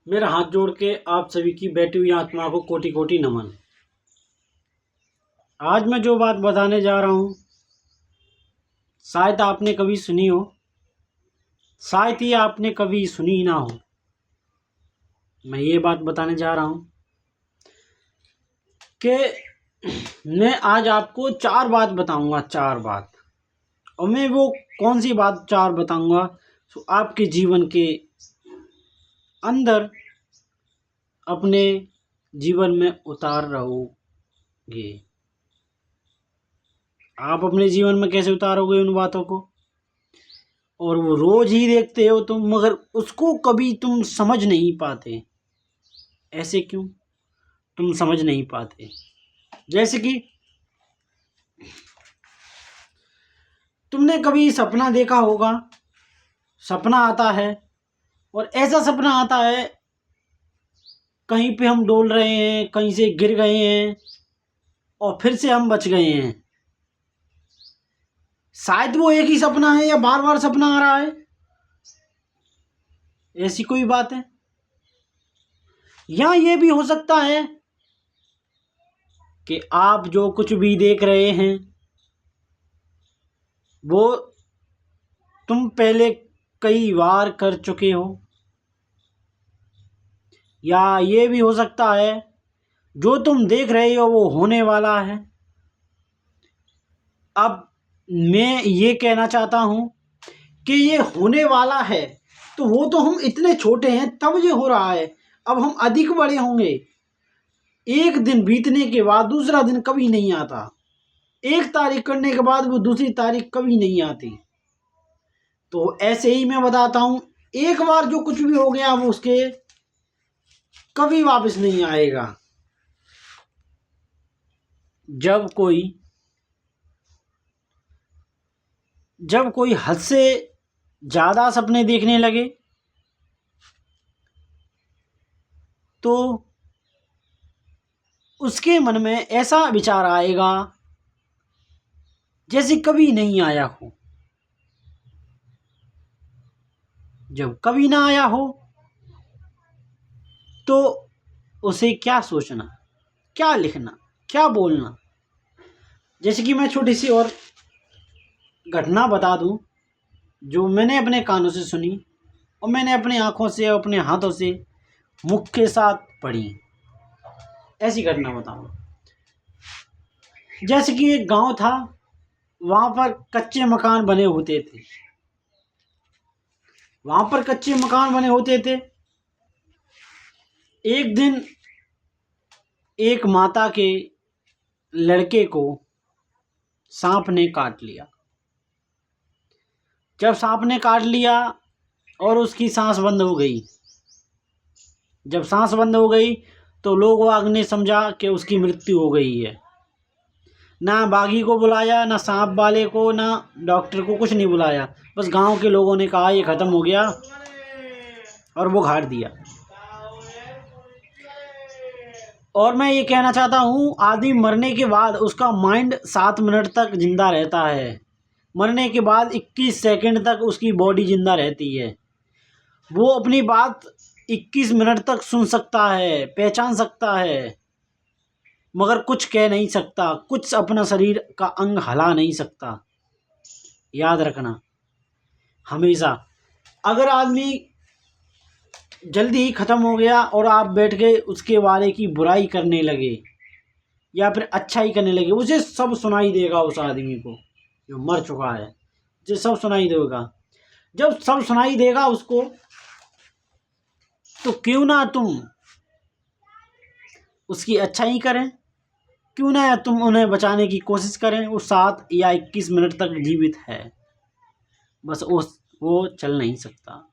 मेरा हाथ जोड़ के आप सभी की बैठी हुई आत्मा को कोटि कोटि नमन। आज मैं जो बात बताने जा रहा हूँ शायद आपने कभी सुनी हो, शायद ही आपने कभी सुनी ना हो। मैं ये बात बताने जा रहा हूँ कि मैं आज आपको चार बात बताऊंगा, चार बात। और मैं वो कौन सी बात चार बताऊंगा तो आपके जीवन के अंदर अपने जीवन में उतार रहोगे। आप अपने जीवन में कैसे उतारोगे उन बातों को, और वो रोज ही देखते हो तुम, मगर उसको कभी तुम समझ नहीं पाते। ऐसे क्यों तुम समझ नहीं पाते? जैसे कि तुमने कभी सपना देखा होगा, सपना आता है और ऐसा सपना आता है कहीं पे हम डोल रहे हैं, कहीं से गिर गए हैं और फिर से हम बच गए हैं। शायद वो एक ही सपना है या बार बार सपना आ रहा है, ऐसी कोई बात है। या ये भी हो सकता है कि आप जो कुछ भी देख रहे हैं वो तुम पहले कई बार कर चुके हो। या ये भी हो सकता है जो तुम देख रहे हो वो होने वाला है। अब मैं ये कहना चाहता हूँ कि ये होने वाला है तो वो तो हम इतने छोटे हैं तब ये हो रहा है। अब हम अधिक बड़े होंगे, एक दिन बीतने के बाद दूसरा दिन कभी नहीं आता, एक तारीख करने के बाद वो दूसरी तारीख कभी नहीं आती। तो ऐसे ही मैं बताता हूँ, एक बार जो कुछ भी हो गया वो उसके कभी वापस नहीं आएगा। जब कोई हद से ज़्यादा सपने देखने लगे तो उसके मन में ऐसा विचार आएगा जैसे कभी नहीं आया हो। जब कभी ना आया हो तो उसे क्या सोचना, क्या लिखना, क्या बोलना। जैसे कि मैं छोटी सी और घटना बता दूं जो मैंने अपने कानों से सुनी और मैंने अपनी आंखों से और अपने हाथों से मुख के साथ पढ़ी। ऐसी घटना बताऊंगा। जैसे कि एक गांव था, वहां पर कच्चे मकान बने होते थे। एक दिन एक माता के लड़के को सांप ने काट लिया। जब सांप ने काट लिया और उसकी सांस बंद हो गई, जब सांस बंद हो गई तो लोग वाग ने समझा कि उसकी मृत्यु हो गई है। ना बागी को बुलाया, ना सांप वाले को, ना डॉक्टर को, कुछ नहीं बुलाया। बस गांव के लोगों ने कहा ये खत्म हो गया और वो गाड़ दिया। और मैं ये कहना चाहता हूँ, आदमी मरने के बाद उसका माइंड 7 मिनट तक जिंदा रहता है। मरने के बाद 21 सेकंड तक उसकी बॉडी जिंदा रहती है। वो अपनी बात 21 मिनट तक सुन सकता है, पहचान सकता है, मगर कुछ कह नहीं सकता, कुछ अपना शरीर का अंग हिला नहीं सकता। याद रखना हमेशा, अगर आदमी जल्दी ही ख़त्म हो गया और आप बैठ के उसके बारे की बुराई करने लगे या फिर अच्छा ही करने लगे, उसे सब सुनाई देगा। उस आदमी को जो मर चुका है उसे सब सुनाई देगा। जब सब सुनाई देगा उसको, तो क्यों ना तुम उसकी अच्छाई करें, क्यों ना तुम उन्हें बचाने की कोशिश करें। वो 7 या 21 मिनट तक जीवित है, बस वो चल नहीं सकता,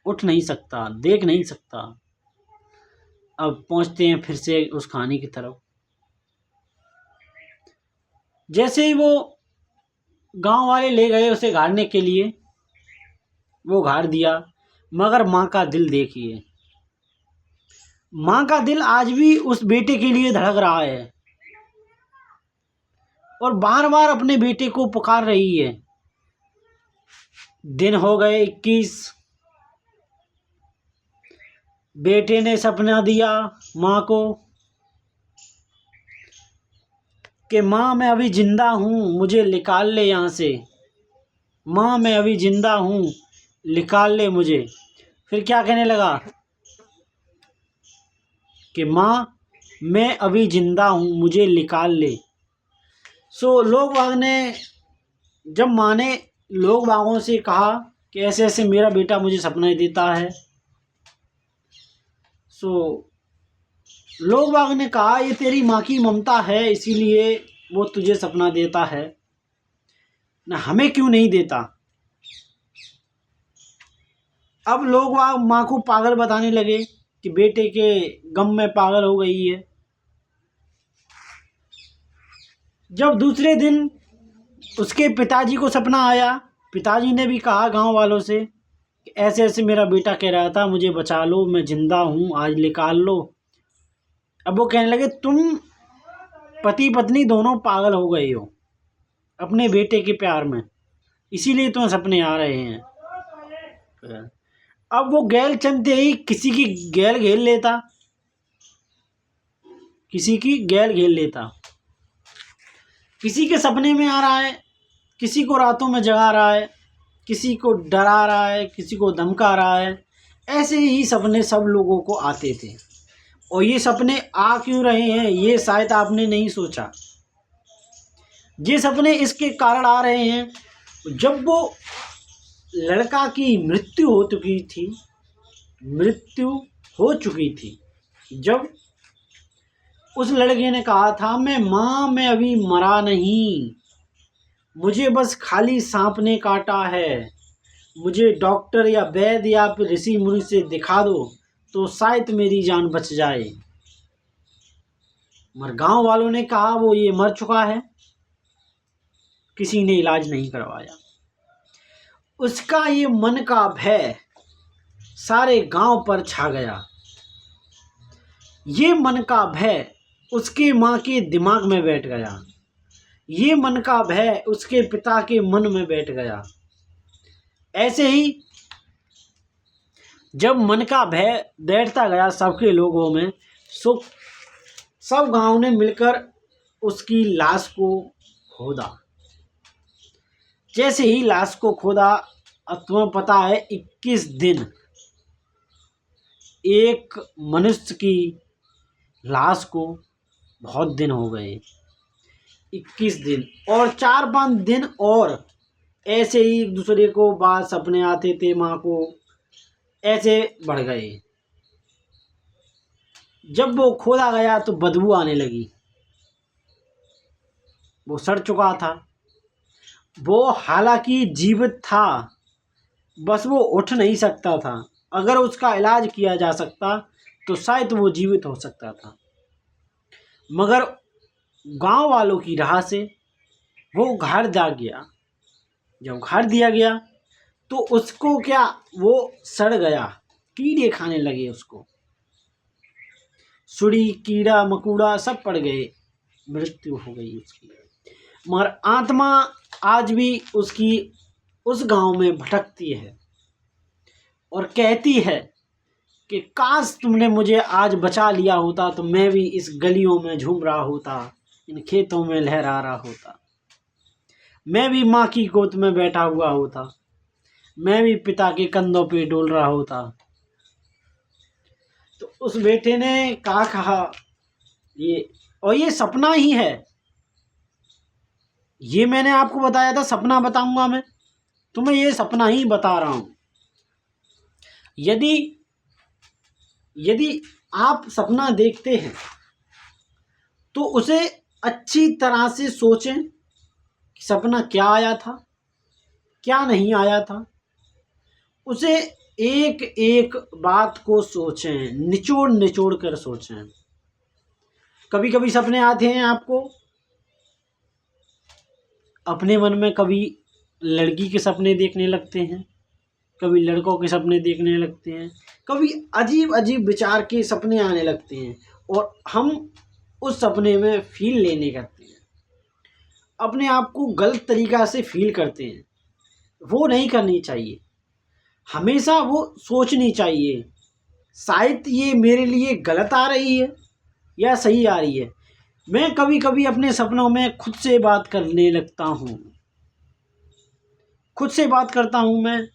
उठ नहीं सकता, देख नहीं सकता। अब पहुंचते हैं फिर से उस कहानी की तरफ। जैसे ही वो गांव वाले ले गए उसे गाड़ने के लिए, वो गाड़ दिया। मगर माँ का दिल देखिए, माँ का दिल आज भी उस बेटे के लिए धड़क रहा है और बार बार अपने बेटे को पुकार रही है। दिन हो गए 21, बेटे ने सपना दिया माँ को कि माँ मैं अभी जिंदा हूँ, मुझे निकाल ले यहाँ से। माँ मैं अभी जिंदा हूँ, निकाल ले मुझे। फिर क्या कहने लगा कि माँ मैं अभी जिंदा हूँ, मुझे निकाल ले। लोग बाग ने, जब माँ ने लोग बागों से कहा कि ऐसे ऐसे मेरा बेटा मुझे सपना देता है, लोग बाग ने कहा ये तेरी माँ की ममता है, इसीलिए वो तुझे सपना देता है ना, हमें क्यों नहीं देता। अब लोग बाग माँ को पागल बताने लगे कि बेटे के गम में पागल हो गई है। जब दूसरे दिन उसके पिताजी को सपना आया, पिताजी ने भी कहा गांव वालों से कि ऐसे ऐसे मेरा बेटा कह रहा था मुझे बचा लो, मैं जिंदा हूँ, आज निकाल लो। अब वो कहने लगे तुम पति पत्नी दोनों पागल हो गए हो अपने बेटे के प्यार में, इसीलिए तुम्हें सपने आ रहे हैं। अब वो गैल चलते ही किसी की गैल घेर लेता, किसी की गैल घेर लेता, किसी के सपने में आ रहा है, किसी को रातों में जगा रहा है, किसी को डरा रहा है, किसी को धमका रहा है। ऐसे ही सपने सब लोगों को आते थे। और ये सपने आ क्यों रहे हैं ये शायद आपने नहीं सोचा। ये सपने इसके कारण आ रहे हैं, जब वो लड़का की मृत्यु हो चुकी थी, जब उस लड़के ने कहा था मैं अभी मरा नहीं, मुझे बस खाली सांप ने काटा है, मुझे डॉक्टर या वैद्य या फिर ऋषि मुनि से दिखा दो तो शायद मेरी जान बच जाए। मगर गांव वालों ने कहा वो ये मर चुका है, किसी ने इलाज नहीं करवाया। उसका ये मन का भय सारे गांव पर छा गया। ये मन का भय उसके माँ के दिमाग में बैठ गया, ये मन का भय उसके पिता के मन में बैठ गया। ऐसे ही जब मन का भय बैठता गया सबके लोगों में, सब गांव ने मिलकर उसकी लाश को खोदा। जैसे ही लाश को खोदा, अब तुम्हें पता है 21 दिन एक मनुष्य की लाश को बहुत दिन हो गए, 21 दिन और 4-5 दिन और ऐसे ही एक दूसरे को बाद सपने आते थे माँ को, ऐसे बढ़ गए। जब वो खोदा गया तो बदबू आने लगी, वो सड़ चुका था। वो हालांकि जीवित था, बस वो उठ नहीं सकता था। अगर उसका इलाज किया जा सकता तो शायद वो जीवित हो सकता था, मगर गांव वालों की राह से वो घर जा गया। जब घर दिया गया तो उसको क्या, वो सड़ गया, कीड़े खाने लगे उसको, सुड़ी कीड़ा मकोड़ा सब पड़ गए, मृत्यु हो गई उसकी। मगर आत्मा आज भी उसकी उस गांव में भटकती है और कहती है कि काश तुमने मुझे आज बचा लिया होता तो मैं भी इस गलियों में झूम रहा होता, इन खेतों में लहरा रहा होता, मैं भी माँ की गोद में बैठा हुआ होता, मैं भी पिता के कंधों पे डोल रहा होता। तो उस बेटे ने कहा ये सपना ही है, ये मैंने आपको बताया था सपना बताऊंगा मैं तुम्हें, ये सपना ही बता रहा हूं। यदि आप सपना देखते हैं तो उसे अच्छी तरह से सोचें कि सपना क्या आया था, क्या नहीं आया था। उसे एक एक बात को सोचें, निचोड़ निचोड़ कर सोचें। कभी कभी सपने आते हैं आपको अपने मन में, कभी लड़की के सपने देखने लगते हैं, कभी लड़कों के सपने देखने लगते हैं, कभी अजीब अजीब विचार के सपने आने लगते हैं और हम उस सपने में फील लेने करते हैं, अपने आप को गलत तरीक़ा से फील करते हैं। वो नहीं करनी चाहिए, हमेशा वो सोचनी चाहिए शायद ये मेरे लिए गलत आ रही है या सही आ रही है। मैं कभी कभी अपने सपनों में खुद से बात करने लगता हूँ, खुद से बात करता हूँ मैं,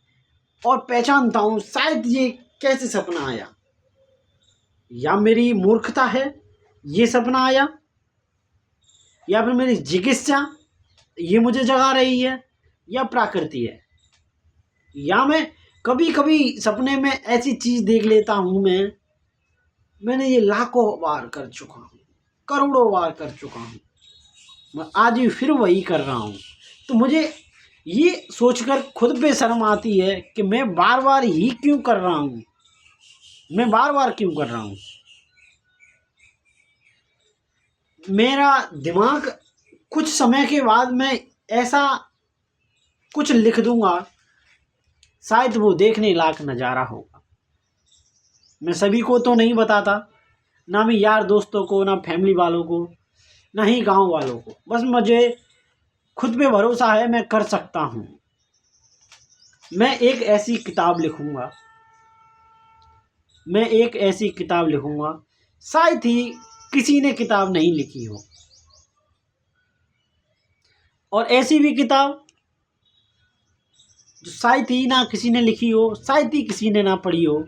और पहचानता हूँ शायद ये कैसे सपना आया, या मेरी मूर्खता है ये सपना आया, या फिर मेरी जिज्ञासा ये मुझे जगा रही है, या प्रकृति है। या मैं कभी कभी सपने में ऐसी चीज़ देख लेता हूँ मैंने ये लाखों बार कर चुका हूँ, करोड़ों बार कर चुका हूँ, मैं आज भी फिर वही कर रहा हूँ। तो मुझे ये सोचकर खुद पे शर्म आती है कि मैं बार बार ही क्यों कर रहा हूँ, मैं बार बार क्यों कर रहा हूँ। मेरा दिमाग कुछ समय के बाद मैं ऐसा कुछ लिख दूंगा, शायद वो देखने लायक नज़ारा होगा। मैं सभी को तो नहीं बताता, ना मैं यार दोस्तों को, ना फैमिली वालों को, ना ही गांव वालों को। बस मुझे खुद पे भरोसा है, मैं कर सकता हूँ। मैं एक ऐसी किताब लिखूंगा, मैं एक ऐसी किताब लिखूंगा शायद ही किसी ने किताब नहीं लिखी हो, और ऐसी भी किताब जो शायद ही ना किसी ने लिखी हो, शायद ही किसी ने ना पढ़ी हो।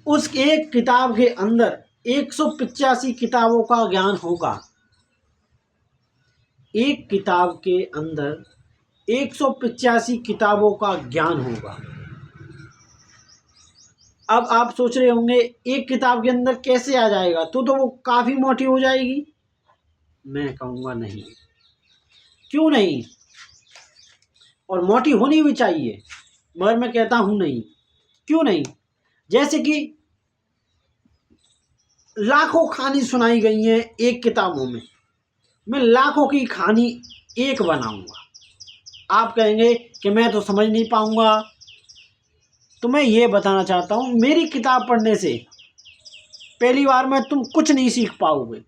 उस एक किताब के अंदर 185 किताबों का ज्ञान होगा। एक किताब के अंदर 185 किताबों का ज्ञान होगा। अब आप सोच रहे होंगे एक किताब के अंदर कैसे आ जाएगा, तो वो काफ़ी मोटी हो जाएगी। मैं कहूँगा नहीं, क्यों नहीं, और मोटी होनी भी चाहिए, मगर मैं कहता हूँ नहीं। क्यों नहीं? जैसे कि लाखों कहानी सुनाई गई हैं एक किताबों में, मैं लाखों की कहानी एक बनाऊंगा। आप कहेंगे कि मैं तो समझ नहीं पाऊंगा, तो मैं ये बताना चाहता हूँ मेरी किताब पढ़ने से पहली बार में तुम कुछ नहीं सीख पाओगे,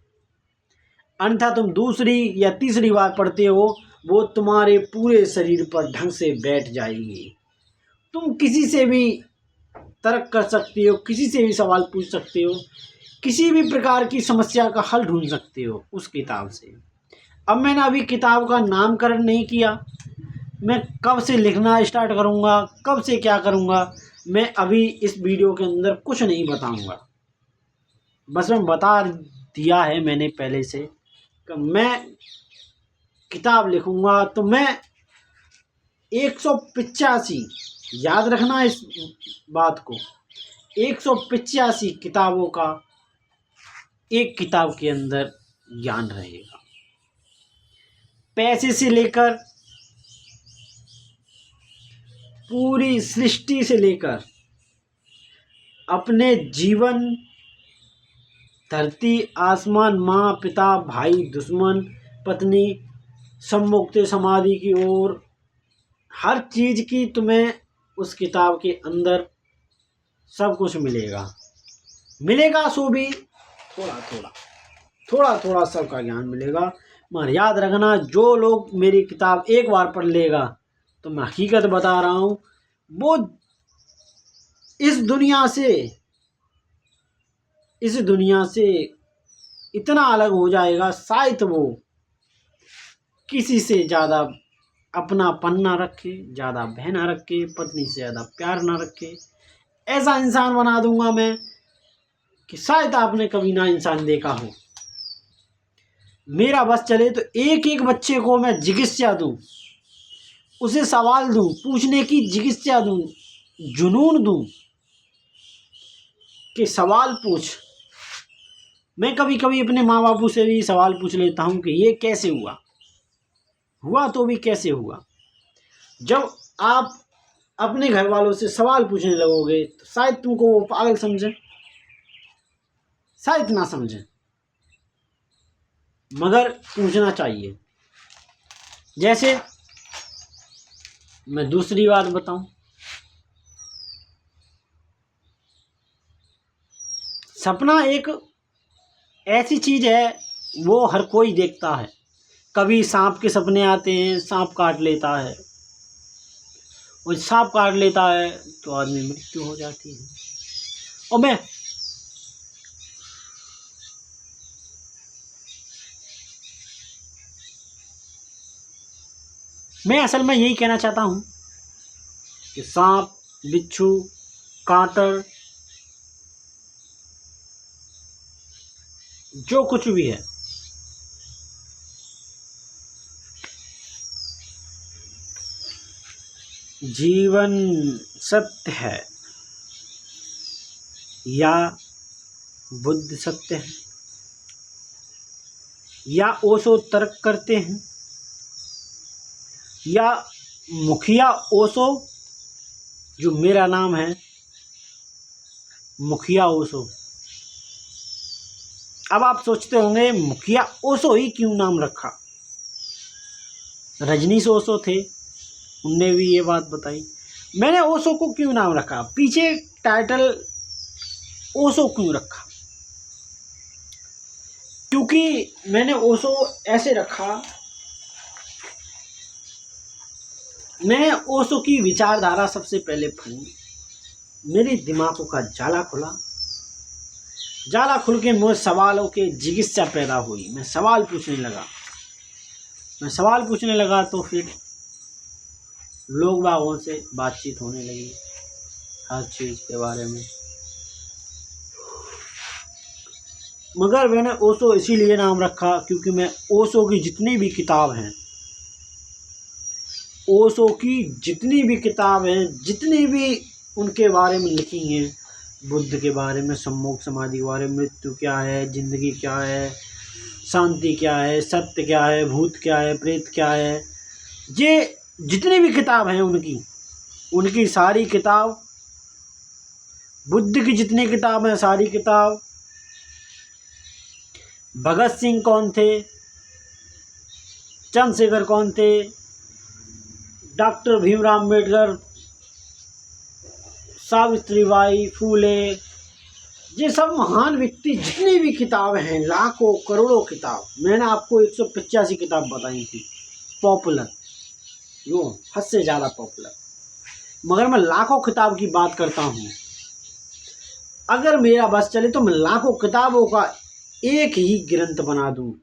अन्यथा तुम दूसरी या तीसरी बार पढ़ते हो वो तुम्हारे पूरे शरीर पर ढंग से बैठ जाएगी। तुम किसी से भी तर्क कर सकते हो, किसी से भी सवाल पूछ सकते हो, किसी भी प्रकार की समस्या का हल ढूंढ सकते हो उस किताब से। अब मैंने अभी किताब का नामकरण नहीं किया, मैं कब से लिखना स्टार्ट करूँगा, कब से क्या करूँगा, मैं अभी इस वीडियो के अंदर कुछ नहीं बताऊँगा। बस मैं बता दिया है मैंने पहले से कि मैं किताब लिखूँगा, तो मैं 185, याद रखना इस बात को, 185 किताबों का एक किताब के अंदर ज्ञान रहेगा। पैसे से लेकर पूरी सृष्टि से लेकर अपने जीवन, धरती, आसमान, माँ, पिता, भाई, दुश्मन, पत्नी, सम्मुक्त समाधि की ओर, हर चीज़ की तुम्हें उस किताब के अंदर सब कुछ मिलेगा। मिलेगा सो भी थोड़ा थोड़ा सबका ज्ञान मिलेगा। मगर याद रखना, जो लोग मेरी किताब एक बार पढ़ लेगा, तो मैं हकीकत बता रहा हूँ, वो इस दुनिया से इतना अलग हो जाएगा, शायद वो किसी से ज़्यादा अपनापन ना रखे, ज़्यादा भय ना रखे, पत्नी से ज़्यादा प्यार ना रखे। ऐसा इंसान बना दूंगा मैं कि शायद आपने कभी ना इंसान देखा हो। मेरा बस चले तो एक एक बच्चे को मैं जिज्ञासा दूं, उसे सवाल दूं, पूछने की जिज्ञासा दूं, जुनून दूं कि सवाल पूछ। मैं कभी कभी अपने माँ बापू से भी सवाल पूछ लेता हूं कि ये कैसे हुआ तो भी कैसे हुआ। जब आप अपने घर वालों से सवाल पूछने लगोगे तो शायद तुमको वो पागल समझे, शायद ना समझे, मगर पूछना चाहिए। जैसे मैं दूसरी बात बताऊं, सपना एक ऐसी चीज़ है, वो हर कोई देखता है। कभी सांप के सपने आते हैं, सांप काट लेता है, और सांप काट लेता है तो आदमी मृत्यु हो जाती है। और मैं असल में यही कहना चाहता हूँ कि सांप, बिच्छू, कांटर, जो कुछ भी है, जीवन सत्य है या बुद्ध सत्य है, या ओशो तर्क करते हैं, या मुखिया ओशो, जो मेरा नाम है मुखिया ओशो। अब आप सोचते होंगे मुखिया ओशो ही क्यों नाम रखा? रजनीश ओशो थे, उनने भी ये बात बताई। मैंने ओशो को क्यों नाम रखा, पीछे टाइटल ओशो क्यों रखा? क्योंकि मैंने ओशो ऐसे रखा, मैं ओशो की विचारधारा सबसे पहले पढ़ी, मेरे दिमाग का जाला खुला, जाला खुल के मुझे सवालों के जिज्ञासा पैदा हुई। मैं सवाल पूछने लगा तो फिर लोग बागों से बातचीत होने लगी हर चीज़ के बारे में। मगर मैंने ओशो इसीलिए नाम रखा क्योंकि मैं ओशो की जितनी भी किताब हैं, जितनी भी उनके बारे में लिखी हैं, बुद्ध के बारे में, सम्मोग समाधि के बारे में, मृत्यु क्या है, जिंदगी क्या है, शांति क्या है, सत्य क्या है, भूत क्या है, प्रेत क्या है, ये जितनी भी किताब हैं उनकी सारी किताब, बुद्ध की जितनी किताब हैं सारी किताब, भगत सिंह कौन थे, चंद्रशेखर कौन थे, डॉक्टर भीमराव अम्बेडकर, सावित्रीबाई फूले, ये सब महान व्यक्ति, जितनी भी किताबें हैं, लाखों करोड़ों किताब, मैंने आपको 185 किताब बताई थी पॉपुलर, यो हद से ज़्यादा पॉपुलर, मगर मैं लाखों किताब की बात करता हूँ। अगर मेरा बस चले तो मैं लाखों किताबों का एक ही ग्रंथ बना दूँ,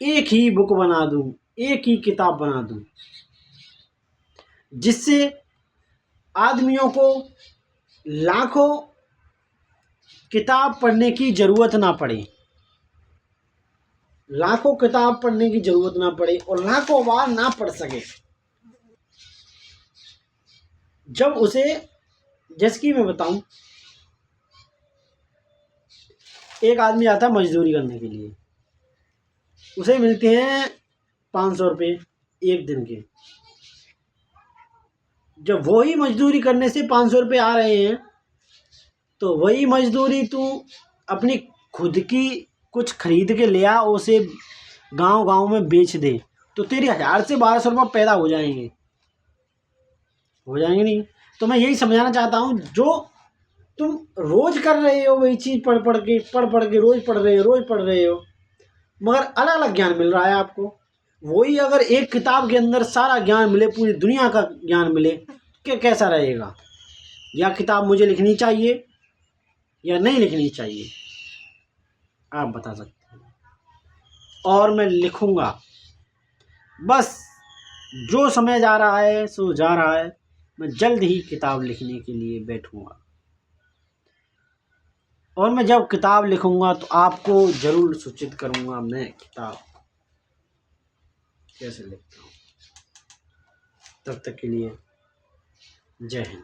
एक ही बुक बना दूँ, एक ही किताब बना दूँ, जिससे आदमियों को लाखों किताब पढ़ने की ज़रूरत ना पड़े, लाखों किताब पढ़ने की ज़रूरत ना पड़े और लाखों बार ना पढ़ सके। जब उसे, जैसे कि मैं बताऊं, एक आदमी आता है मजदूरी करने के लिए, उसे मिलते हैं 500 रुपये एक दिन के। जब वही मजदूरी करने से 500 रुपये आ रहे हैं, तो वही मजदूरी तू अपनी खुद की कुछ खरीद के ले आ, उसे गांव में बेच दे, तो तेरी 1000 से 1200 रुपये पैदा हो जाएंगे नहीं? तो मैं यही समझाना चाहता हूँ, जो तुम रोज कर रहे हो वही चीज़ पढ़ पढ़ के रोज पढ़ रहे हो, मगर अलग अलग ज्ञान मिल रहा है आपको। वही अगर एक किताब के अंदर सारा ज्ञान मिले, पूरी दुनिया का ज्ञान मिले, कैसा रहेगा? या किताब मुझे लिखनी चाहिए या नहीं लिखनी चाहिए, आप बता सकते हैं। और मैं लिखूंगा, बस जो समय जा रहा है सो जा रहा है, मैं जल्द ही किताब लिखने के लिए बैठूंगा, और मैं जब किताब लिखूंगा तो आपको ज़रूर सूचित करूंगा मैं किताब कैसे लिखता हूँ। तब तक के लिए जय हिंद।